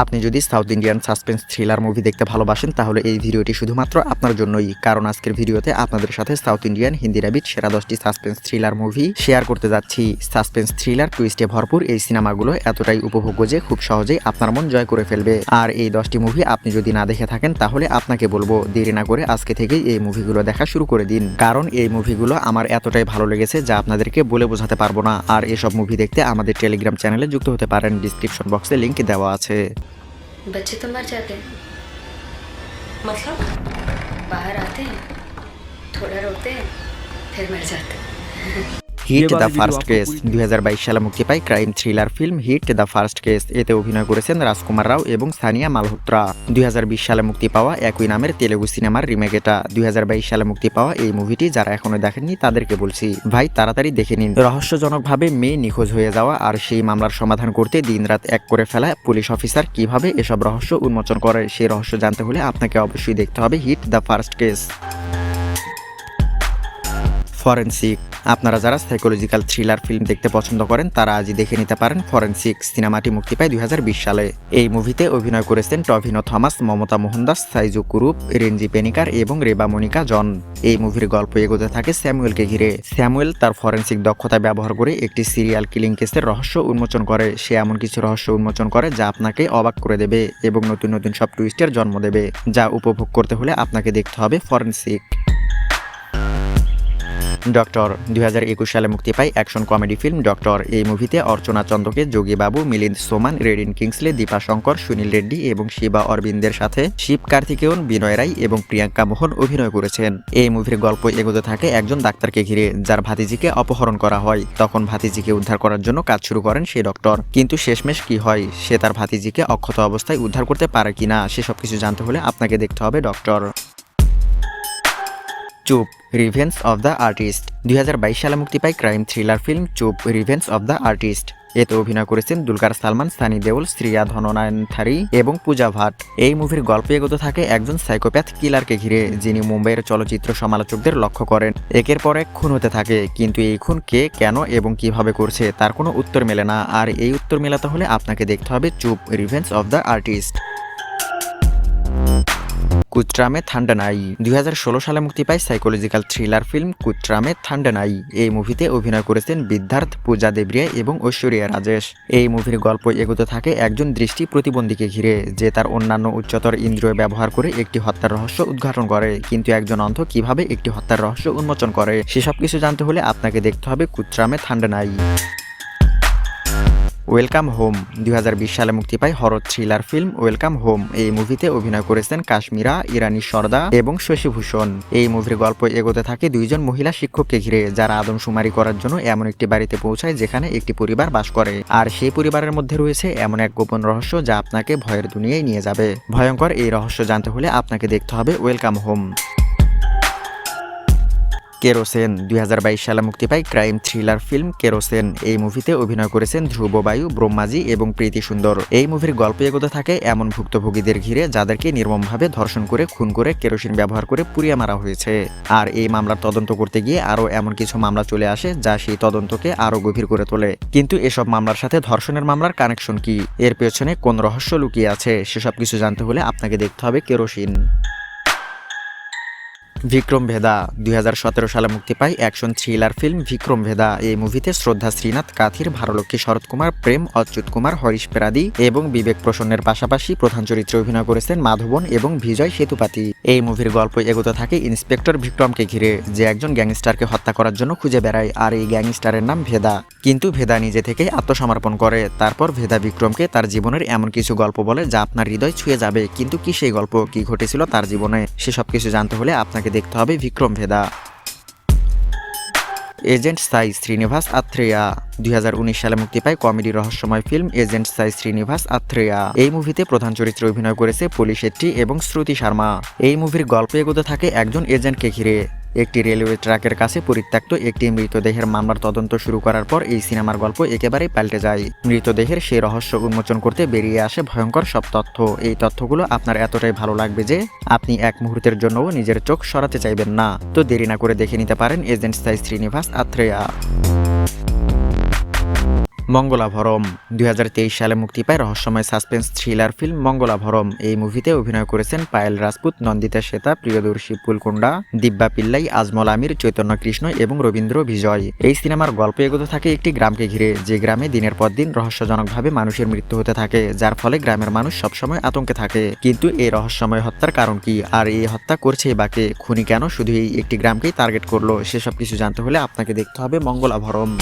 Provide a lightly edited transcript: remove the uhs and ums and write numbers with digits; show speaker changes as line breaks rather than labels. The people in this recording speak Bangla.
আপনি যদি south Indian suspense thriller movie দেখতে ভালোবাসেন তাহলে এই ভিডিওটি শুধুমাত্র আপনার জন্যই, কারণ আজকের ভিডিওতে আপনাদের সাথে সাউথ ইন্ডিয়ান হিন্দি রাবিট সেরা 10টি সাসপেন্স থ্রিলার মুভি শেয়ার করতে যাচ্ছি। সাসপেন্স থ্রিলার টুইস্টে ভরপুর এই সিনেমাগুলো এতটাই উপভোগ্য যে খুব সহজেই আপনার মন জয় করে ফেলবে। আর এই 10টি মুভি আপনি যদি না দেখে থাকেন তাহলে আপনাকে বলবো দেরি না করে আজকে থেকেই এই মুভিগুলো দেখা শুরু করে দিন, কারণ এই মুভিগুলো আমার এতটাই ভালো লেগেছে যা আপনাদেরকে বলে বোঝাতে পারবো না। আর এসব মুভি দেখতে আমাদের টেলিগ্রাম চ্যানেলে যুক্ত হতে পারেন, ডিসক্রিপশন বক্সে লিংক দেওয়া আছে।
बच्चे तो मर जाते हैं,
मतलब
बाहर आते हैं, थोड़ा रोते हैं, फिर मर जाते हैं।
হিট দ্য ফার্স্ট কেস 2022 সালে মুক্তি পায় crime thriller film hit the first case. এতে অভিনয় করেছেন রাজকুমার রাও এবং সানিয়া মালহোত্রা। 2020 সালে মুক্তি পাওয়া একই নামের তেলেগু সিনেমার রিমেক এটা। 2022 সালে মুক্তি পাওয়া এই মুভিটি যারা এখনো দেখেননি তাদেরকে বলছি, ভাই তাড়াতাড়ি দেখে নিন। রহস্যজনকভাবে মেয়ে নিখোঁজ হয়ে যাওয়া আর সেই মামলার সমাধান করতে দিনরাত এক করে ফেলা পুলিশ অফিসার কিভাবে এসব রহস্য উন্মোচন করে, সেই রহস্য জানতে হলে আপনাকে অবশ্যই দেখতে হবে hit the first case. Forensic, আপনারা যারা সাইকোলজিক্যাল থ্রিলার ফিল্ম দেখতে পছন্দ করেন তারা আজই দেখে নিতে পারেন ফরেনসিক। সিনেমাটি মুক্তি পায় 2020 সালে। এই মুভিতে অভিনয় করেছেন টভিনো থমাস, মমতা মোহনদাস, সাইজু কুরুপ, রেঞ্জি পেনিকার এবং রেবা মনিকা জন। এই মুভির গল্প এগোতে থাকে স্যামুয়েলকে ঘিরে। স্যামুয়েল তার ফরেনসিক দক্ষতা ব্যবহার করে একটি সিরিয়াল কিলিং কেসের রহস্য উন্মোচন করে। সে এমন কিছু রহস্য উন্মোচন করে যা আপনাকে অবাক করে দেবে এবং নতুন নতুন সব টুইস্টের জন্ম দেবে, যা উপভোগ করতে হলে আপনাকে দেখতে হবে ফরেনসিক। ডক্টর 2021 সালে মুক্তি পায় অ্যাকশন কমেডি ফিল্ম ডক্টর। এই মুভিতে অর্চনা চন্দ্রকে, যোগী বাবু, মিলিন্দ সোমান, রেডিন কিংসলে, দীপা শঙ্কর, সুনীল রেড্ডি এবং শিবা অরবিন্দের সাথে শিব কার্তিকেয়ন, বিনয় রায় এবং প্রিয়াঙ্কা মোহন অভিনয় করেছেন। এই মুভির গল্প এগোতে থাকে একজন ডাক্তারকে ঘিরে যার ভাতিজিকে অপহরণ করা হয়। তখন ভাতিজিকে উদ্ধার করার জন্য কাজ শুরু করেন সেই ডক্টর, কিন্তু শেষমেশ কি হয়, সে তার ভাতিজিকে অক্ষত অবস্থায় উদ্ধার করতে পারে কিনা, সেসব কিছু জানতে হলে আপনাকে দেখতে হবে ডক্টর। চুপ, রিভেঞ্জ অফ দ্য আর্টিস্ট 2022 সালে মুক্তি পায় ক্রাইম থ্রিলার ফিল্ম চুপ, রিভেঞ্জ অফ দ্য আর্টিস্ট। এতে অভিনয় করেছেন দুলকার সালমান, সানি দেওল, শ্রিয়া ধননায়নথারি এবং পূজা ভাট। এই মুভির গল্প এগোতে থাকে একজন সাইকোপ্যাথ কিলারকে ঘিরে, যিনি মুম্বাইয়ের চলচ্চিত্র সমালোচকদের লক্ষ্য করেন। একের পর এক খুন হতে থাকে, কিন্তু এই খুন কে, কেন এবং কিভাবে করছে তার কোনো উত্তর মেলে না। আর এই উত্তর মেলাতে হলে আপনাকে দেখতে হবে চুপ, রিভেঞ্জ অফ দ্য আর্টিস্ট। কুত্রামে থান্ডানাই 2016 সালে মুক্তি পায় সাইকোলজিক্যাল থ্রিলার ফিল্ম কুত্রামে থান্ডানাই। এই মুভিতে অভিনয় করেছেন বিদ্যার্থ, পূজা দেবরিয়া এবং ঐশ্বরিয়া রাজেশ। এই মুভির গল্প এগোতে থাকে একজন দৃষ্টি প্রতিবন্ধীকে ঘিরে, যে তার অন্যান্য উচ্চতর ইন্দ্রিয় ব্যবহার করে একটি হত্যার রহস্য উদ্ঘাটন করে। কিন্তু একজন অন্ধ কিভাবে একটি হত্যার রহস্য উন্মোচন করে, সেসব কিছু জানতে হলে আপনাকে দেখতে হবে কুত্রামে থান্ডানাই। ওয়েলকাম হোম 2020 সালে মুক্তি পায় horror thriller film welcome home. এই মুভিতে অভিনয় করেছেন কাশ্মীরা, ইরানি সর্দা এবং শশীভূষণ। এই মুভির গল্প এগোতে থাকে দুইজন মহিলা শিক্ষককে ঘিরে, যারা আদমশুমারি করার জন্য এমন একটি বাড়িতে পৌঁছায় যেখানে একটি পরিবার বাস করে। আর সেই পরিবারের মধ্যে রয়েছে এমন এক গোপন রহস্য যা আপনাকে ভয়ের দুনিয়ায় নিয়ে যাবে। ভয়ঙ্কর এই রহস্য জানতে হলে আপনাকে দেখতে হবে ওয়েলকাম হোম। কেরোসেন 2022 সালে মুক্তি পায় ক্রাইম থ্রিলার ফিল্ম কেরোসেন। এই মুভিতে অভিনয় করেছেন ধ্রুব বায়ু, ব্রহ্মাজি এবং প্রীতি সুন্দর। এই মুভির গল্প এগোতে থাকে এমন ভুক্তভোগীদের ঘিরে যাদেরকে নির্মমভাবে ধর্ষণ করে, খুন করে, কেরোসিন ব্যবহার করে পুড়িয়ে মারা হয়েছে। আর এই মামলার তদন্ত করতে গিয়ে আরও এমন কিছু মামলা চলে আসে যা সেই তদন্তকে আরও গভীর করে তোলে। কিন্তু এসব মামলার সাথে ধর্ষণের মামলার কানেকশন কি, এর পেছনে কোন রহস্য লুকিয়ে আছে, সেসব কিছু জানতে হলে আপনাকে দেখতে হবে কেরোসিন। বিক্রম ভেদা 2017 সালে মুক্তি পায় অ্যাকশন থ্রিলার ফিল্ম বিক্রম ভেদা। এই মুভিতে শ্রদ্ধা শ্রীনাথ, কাথির, ভারলক্ষ্মী শরৎ কুমার, প্রেম, অচ্যুত কুমার, হরিশ পেরাদি এবং বিবেক প্রসন্নের পাশাপাশি প্রধান চরিত্রে অভিনয় করেছেন মাধবন এবং বিজয় সেতুপাতি। এই মুভির গল্প এগোতে থাকে ইন্সপেক্টর বিক্রমকে ঘিরে, যে একজন গ্যাংস্টারকে হত্যা করার জন্য খুঁজে বেড়ায়। আর এই গ্যাংস্টারের নাম ভেদা, কিন্তু ভেদা নিজে থেকে আত্মসমর্পণ করে। তারপর ভেদা বিক্রমকে তার জীবনের এমন কিছু গল্প বলে যা আপনার হৃদয় ছুঁয়ে যাবে। কিন্তু কি সেই গল্প, কি ঘটেছিল তার জীবনে, সেসব কিছু জানতে হলে আপনাকে দেখতে হবে বিক্রম ভেদা। এজেন্ট সাই শ্রীনিবাস আথ্রেয়া 2019 সালে মুক্তি পায় কমেডি রহস্যময় ফিল্ম এজেন্ট সাই শ্রীনিবাস আথ্রেয়া। এই মুভিতে প্রধান চরিত্রে অভিনয় করেছে পলি শেট্টি এবং শ্রুতি শর্মা। এই মুভির গল্প এগোতে থাকে একজন এজেন্টকে ঘিরে। একটি রেলওয়ে ট্র্যাকের কাছে পরিত্যক্ত একটি মৃতদেহের মামলার তদন্ত শুরু করার পর এই সিনেমার গল্প একেবারেই পাল্টে যায়। মৃতদেহের সেই রহস্য উন্মোচন করতে বেরিয়ে আসে ভয়ঙ্কর সব তথ্য। এই তথ্যগুলো আপনার এতটাই ভালো লাগবে যে আপনি এক মুহূর্তের জন্যও নিজের চোখ সরাতে চাইবেন না। তো দেরি না করে দেখে নিতে পারেন এজেন্ট সাই শ্রীনিবাস আথ্রেয়া। মঙ্গলাভরম 2023 সালে মুক্তি পায় রহস্যময় সাসপেন্স থ্রিলার ফিল্ম মঙ্গলাভরম। এই মুভিতে অভিনয় করেছেন পায়েল রাজপুত, নন্দিতা শ্বেতা, প্রিয়দর্শী পুলকুন্ডা, দিব্যা পিল্লাই, আজমল আমির, চৈতন্য কৃষ্ণ এবং রবীন্দ্র বিজয়। এই সিনেমার গল্প এগোতে থাকে একটি গ্রামকে ঘিরে, যে গ্রামে দিনের পর দিন রহস্যজনকভাবে মানুষের মৃত্যু হতে থাকে, যার ফলে গ্রামের মানুষ সবসময় আতঙ্কে থাকে। কিন্তু এই রহস্যময় হত্যার কারণ কি, আর এই হত্যা করছে বা কে, খুনি কেন শুধু এই একটি গ্রামকেই টার্গেট করলো, সেসব কিছু জানতে হলে আপনাকে দেখতে হবে মঙ্গলাভরম।